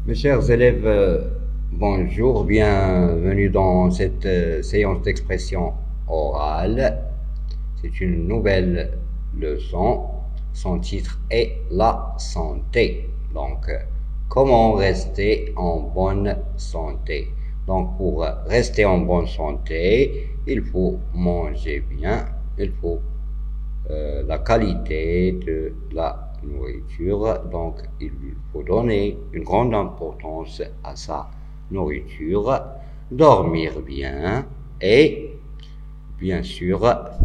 Mes chers élèves, bonjour, bienvenue dans cette séance d'expression orale. C'est une nouvelle leçon. Son titre est la santé. Donc, comment rester en bonne santé? Donc, pour rester en bonne santé, il faut manger bien, il faut la qualité de la nourriture. Donc, il faut donner une grande importance à sa nourriture, dormir bien et, bien sûr,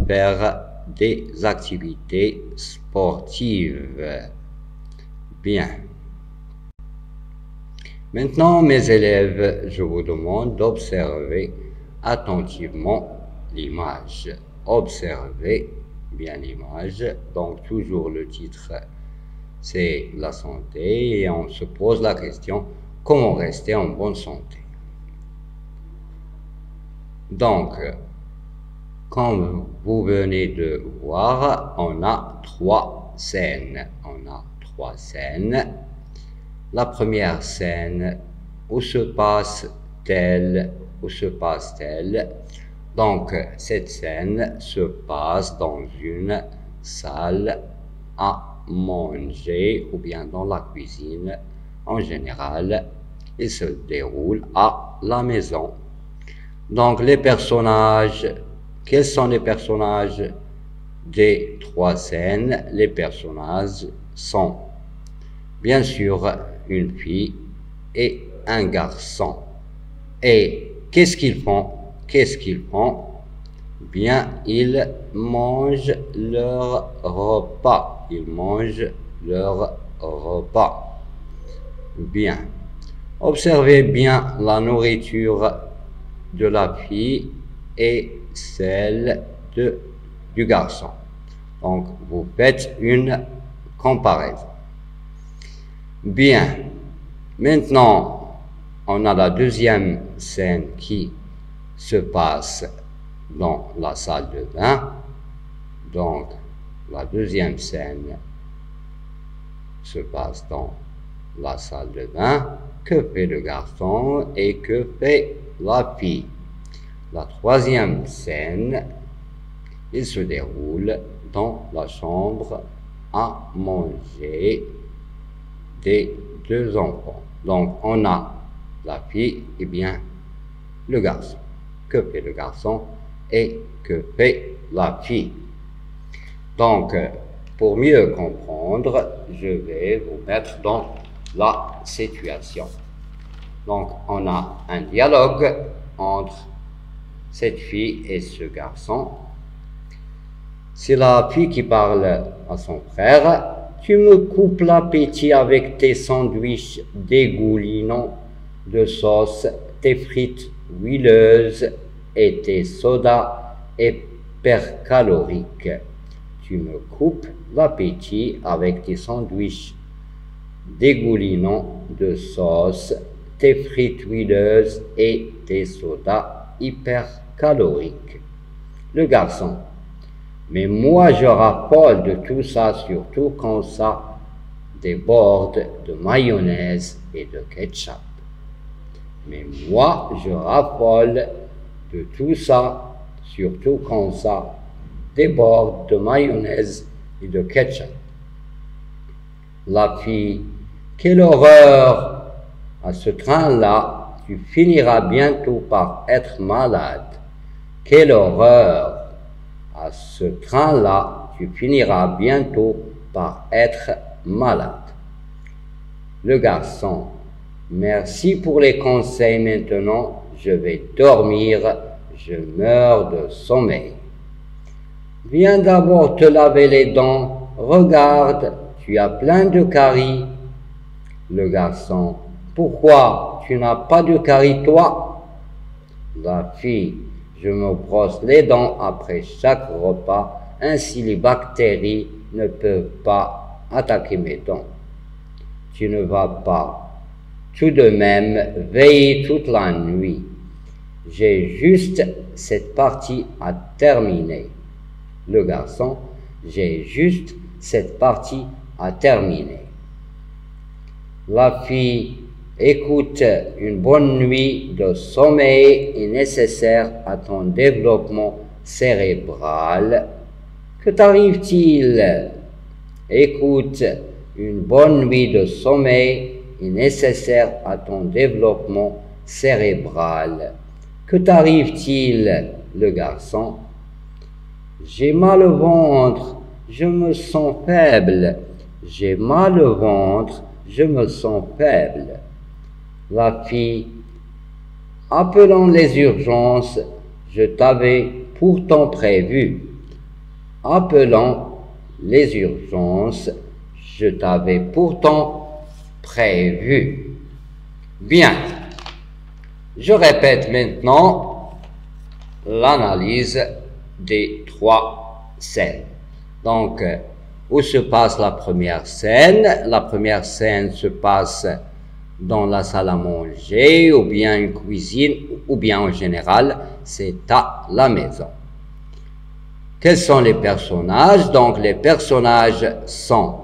faire des activités sportives. Bien. Maintenant, mes élèves, je vous demande d'observer attentivement l'image. Observez bien l'image. Donc, toujours le titre, c'est la santé et on se pose la question, comment rester en bonne santé? Donc, comme vous venez de voir, on a trois scènes. La première scène, où se passe-t-elle? Donc, cette scène se passe dans une salle à manger ou bien dans la cuisine. En général, il se déroule à la maison. Donc, les personnages, quels sont les personnages des trois scènes? Les personnages sont, bien sûr, une fille et un garçon. Et qu'est-ce qu'ils font? Bien, ils mangent leur repas. Bien. Observez bien la nourriture de la fille et celle du garçon. Donc, vous faites une comparaison. Bien. Maintenant, on a la deuxième scène qui se passe dans la salle de bain. Donc, la deuxième scène se passe dans la salle de bain. Que fait le garçon et que fait la fille? La troisième scène, il se déroule dans la chambre à manger des deux enfants. Donc, on a la fille et bien le garçon. Que fait le garçon et que fait la fille? Donc, pour mieux comprendre, je vais vous mettre dans la situation. Donc, on a un dialogue entre cette fille et ce garçon. C'est la fille qui parle à son frère. Tu me coupes l'appétit avec tes sandwichs dégoulinants de sauce, tes frites huileuses et tes sodas hypercaloriques. Tu me coupes l'appétit avec tes sandwichs dégoulinants de sauce, tes frites huileuses et tes sodas hypercaloriques. Le garçon. Mais moi, je raffole de tout ça, surtout quand ça déborde de mayonnaise et de ketchup. Mais moi, je raffole de tout ça, surtout quand ça déborde de mayonnaise et de ketchup. La fille, quelle horreur! À ce train-là, tu finiras bientôt par être malade. Quelle horreur! À ce train-là, tu finiras bientôt par être malade. Le garçon, merci pour les conseils. Maintenant, je vais dormir. Je meurs de sommeil. Viens d'abord te laver les dents. Regarde, tu as plein de caries. Le garçon, pourquoi tu n'as pas de caries, toi? La fille, je me brosse les dents après chaque repas, ainsi les bactéries ne peuvent pas attaquer mes dents. Tu ne vas pas tout de même veiller toute la nuit. J'ai juste cette partie à terminer. Le garçon, j'ai juste cette partie à terminer. La fille, Écoute, une bonne nuit de sommeil est nécessaire à ton développement cérébral. Que t'arrive-t-il? Écoute, une bonne nuit de sommeil est nécessaire à ton développement cérébral. Que t'arrive-t-il? Le garçon. J'ai mal au ventre, je me sens faible. J'ai mal au ventre, je me sens faible. La fille. Appelons les urgences, je t'avais pourtant prévu. Appelons les urgences, je t'avais pourtant prévu. Bien. Je répète maintenant l'analyse des trois scènes. Donc, où se passe la première scène? La première scène se passe dans la salle à manger, ou bien une cuisine, ou bien en général, c'est à la maison. Quels sont les personnages? Donc, les personnages sont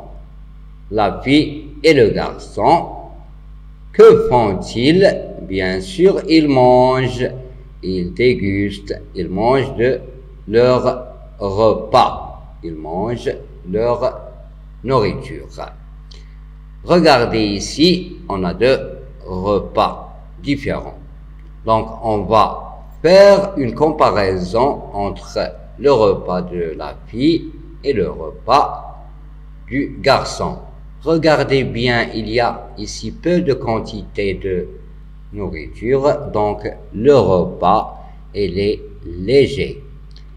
la fille et le garçon. Que font-ils? Bien sûr, ils mangent, ils dégustent, ils mangent de leur repas. Ils mangent leur nourriture. Regardez ici, on a deux repas différents. Donc, on va faire une comparaison entre le repas de la fille et le repas du garçon. Regardez bien, il y a ici peu de quantité de nourriture, donc le repas, il est léger.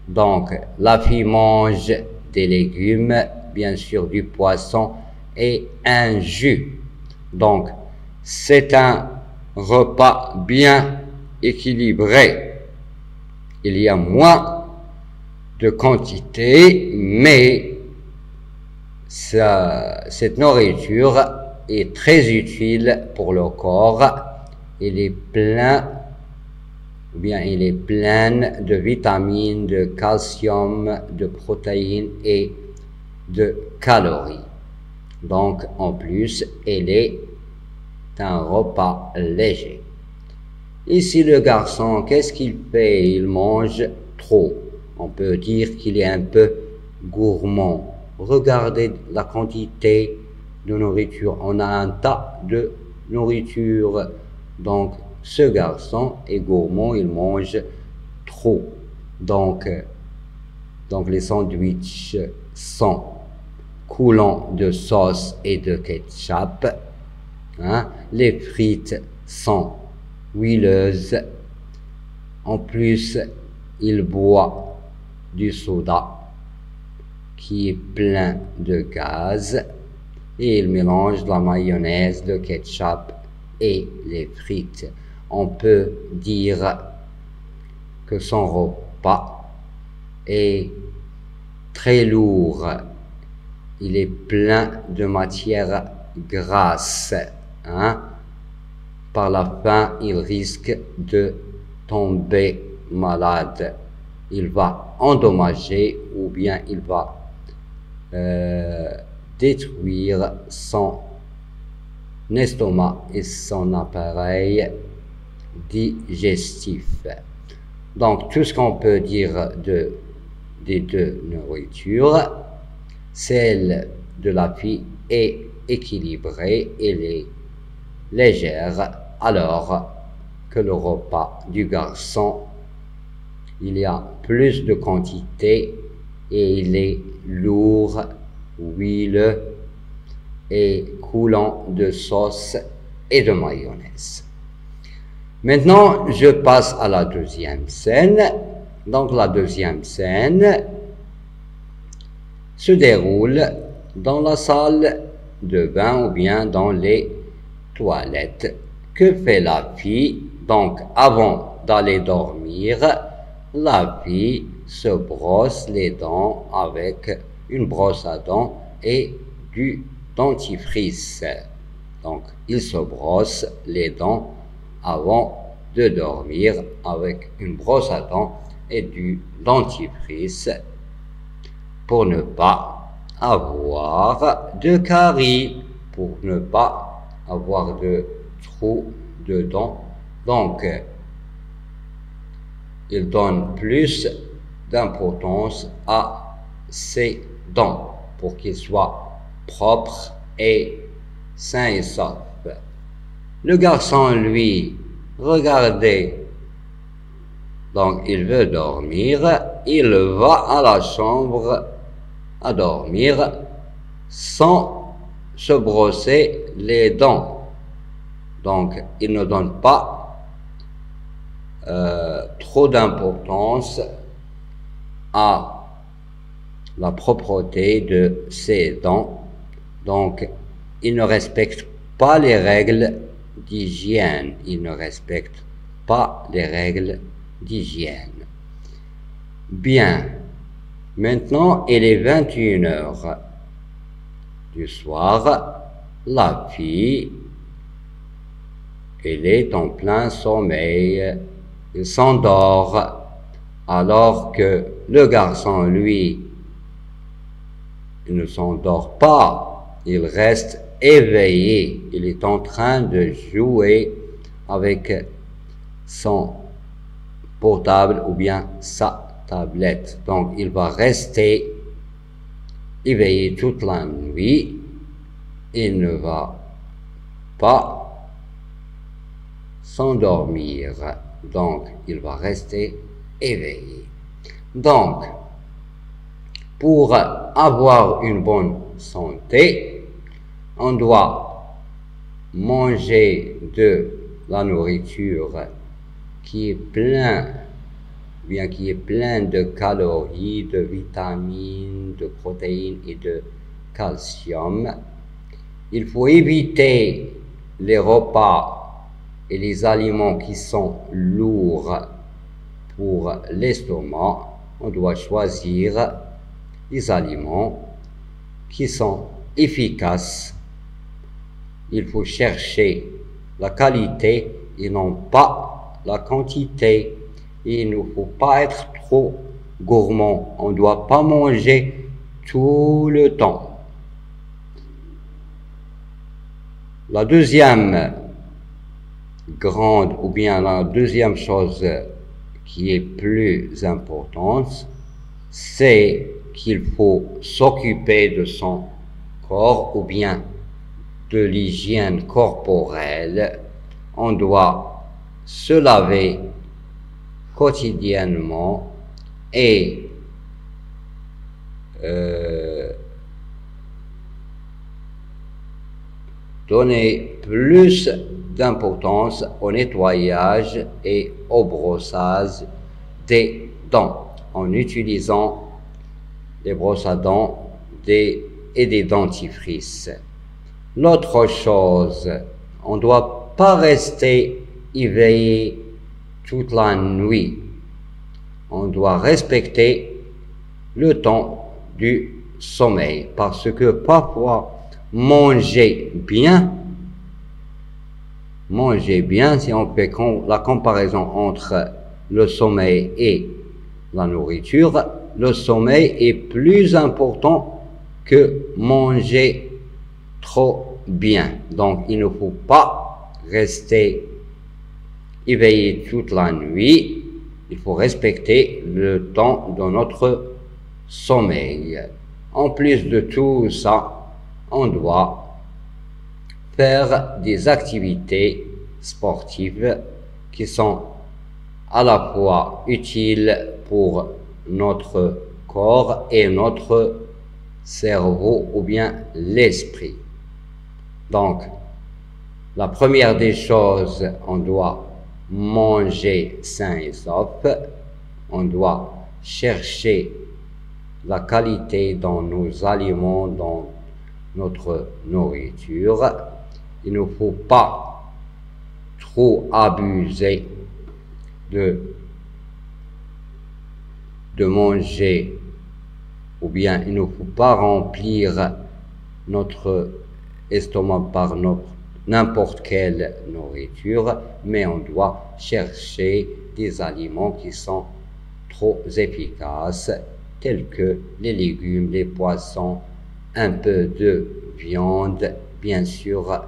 Donc, la fille mange des légumes, bien sûr du poisson et un jus. Donc, c'est un repas bien équilibré. Il y a moins de quantité, mais cette nourriture est très utile pour le corps. Il est plein de vitamines, de calcium, de protéines et de calories. Donc, en plus, il est un repas léger. Ici, le garçon, qu'est-ce qu'il fait? Il mange trop. On peut dire qu'il est un peu gourmand. Regardez la quantité de nourriture. On a un tas de nourriture. Donc, ce garçon est gourmand, il mange trop. Donc les sandwichs sont coulants de sauce et de ketchup. Les frites sont huileuses. En plus, il boit du soda qui est plein de gaz et il mélange la mayonnaise, le ketchup et les frites. On peut dire que son repas est très lourd. Il est plein de matières grasses. Par la fin, il risque de tomber malade. Il va endommager ou bien il va détruire son estomac et son appareil digestif. Donc, tout ce qu'on peut dire des deux nourritures, celle de la fille est équilibrée, elle est légère, alors que le repas du garçon, il y a plus de quantité et il est lourd, huileux et coulant de sauce et de mayonnaise. Maintenant, je passe à la deuxième scène. Donc, la deuxième scène se déroule dans la salle de bain ou bien dans les toilettes. Que fait la fille? Donc, avant d'aller dormir, la fille se brosse les dents avec une brosse à dents et du dentifrice. Donc, il se brosse les dents avant de dormir avec une brosse à dents et du dentifrice pour ne pas avoir de caries, pour ne pas avoir de trop de dents. Donc, il donne plus d'importance à ses dents pour qu'ils soient propres et sains et saufs. Le garçon, lui, regardez, donc il veut dormir, il va à la chambre à dormir sans se brosser les dents. Donc, il ne donne pas trop d'importance à la propreté de ses dents. Donc, il ne respecte pas les règles d'hygiène. Il ne respecte pas les règles d'hygiène. Bien. Maintenant, il est 21 heures du soir. La fille, elle est en plein sommeil. Il s'endort alors que le garçon, lui, il ne s'endort pas. Il reste éveillé. Il est en train de jouer avec son portable ou bien sa tablette. Donc, il va rester éveillé toute la nuit. Il ne va pas s'endormir. Donc, il va rester éveillé. Donc, pour avoir une bonne santé, on doit manger de la nourriture qui est pleine de calories, de vitamines, de protéines et de calcium. Il faut éviter les repas et les aliments qui sont lourds pour l'estomac. On doit choisir les aliments qui sont efficaces. Il faut chercher la qualité et non pas la quantité. Il ne faut pas être trop gourmand. On ne doit pas manger tout le temps. La deuxième grande, ou bien la deuxième chose qui est plus importante, c'est qu'il faut s'occuper de son corps ou bien de l'hygiène corporelle. On doit se laver quotidiennement et donner plus d'importance au nettoyage et au brossage des dents en utilisant des brosses à dents et des dentifrices. L'autre chose, on ne doit pas rester éveillé toute la nuit. On doit respecter le temps du sommeil parce que parfois manger bien, si on fait la comparaison entre le sommeil et la nourriture, le sommeil est plus important que manger trop bien. Donc, il ne faut pas rester éveillé toute la nuit. Il faut respecter le temps de notre sommeil. En plus de tout ça, on doit faire des activités sportives qui sont à la fois utiles pour notre corps et notre cerveau ou bien l'esprit. Donc, la première des choses, on doit manger sain et sauf. On doit chercher la qualité dans nos aliments, dans notre nourriture. Il ne faut pas trop abuser de manger, ou bien il ne faut pas remplir notre estomac par n'importe quelle nourriture, mais on doit chercher des aliments qui sont trop efficaces, tels que les légumes, les poissons, un peu de viande, bien sûr,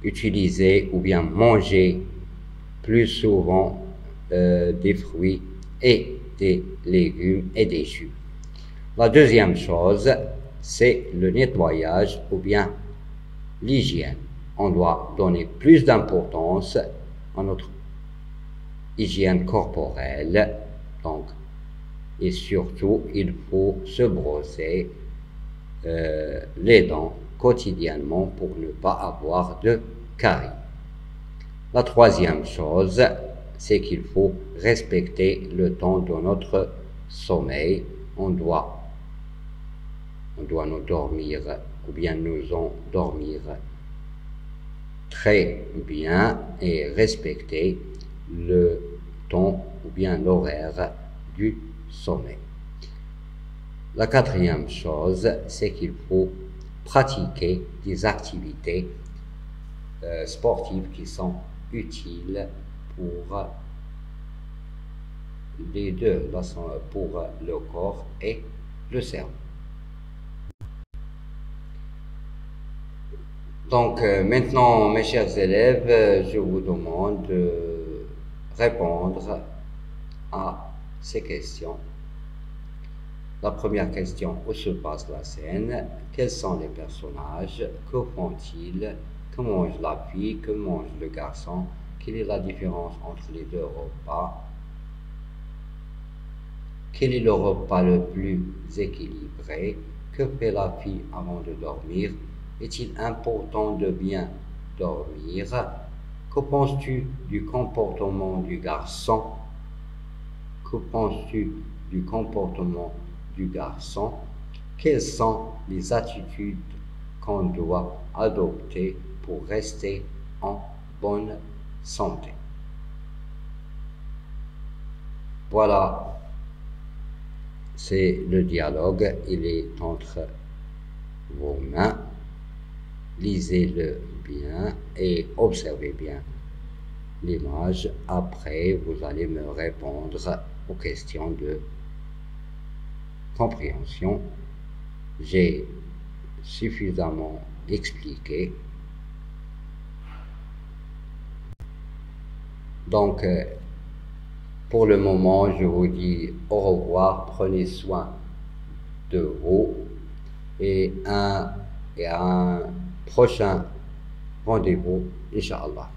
utiliser ou bien manger plus souvent des fruits et des légumes et des jus. La deuxième chose, c'est le nettoyage ou bien l'hygiène. On doit donner plus d'importance à notre hygiène corporelle, donc, et surtout, il faut se brosser les dents quotidiennement pour ne pas avoir de caries. La troisième chose, c'est qu'il faut respecter le temps de notre sommeil. On doit nous dormir ou bien nous endormir très bien et respecter le temps ou bien l'horaire du sommeil. La quatrième chose, c'est qu'il faut pratiquer des activités sportives qui sont utiles pour les deux, pour le corps et le cerveau. Donc maintenant, mes chers élèves, je vous demande de répondre à ces questions. La première question, où se passe la scène? Quels sont les personnages? Que font-ils? Que mange la fille? Que mange le garçon? Quelle est la différence entre les deux repas? Quel est le repas le plus équilibré? Que fait la fille avant de dormir? Est-il important de bien dormir? Que penses-tu du comportement du garçon? Que penses-tu du comportement du garçon? Quelles sont les attitudes qu'on doit adopter pour rester en bonne santé? Voilà, c'est le dialogue, il est entre vos mains. Lisez-le bien et observez bien l'image. Après, vous allez me répondre aux questions de compréhension. J'ai suffisamment expliqué. Donc, pour le moment, je vous dis au revoir, prenez soin de vous et à un prochain rendez-vous, Inch'Allah.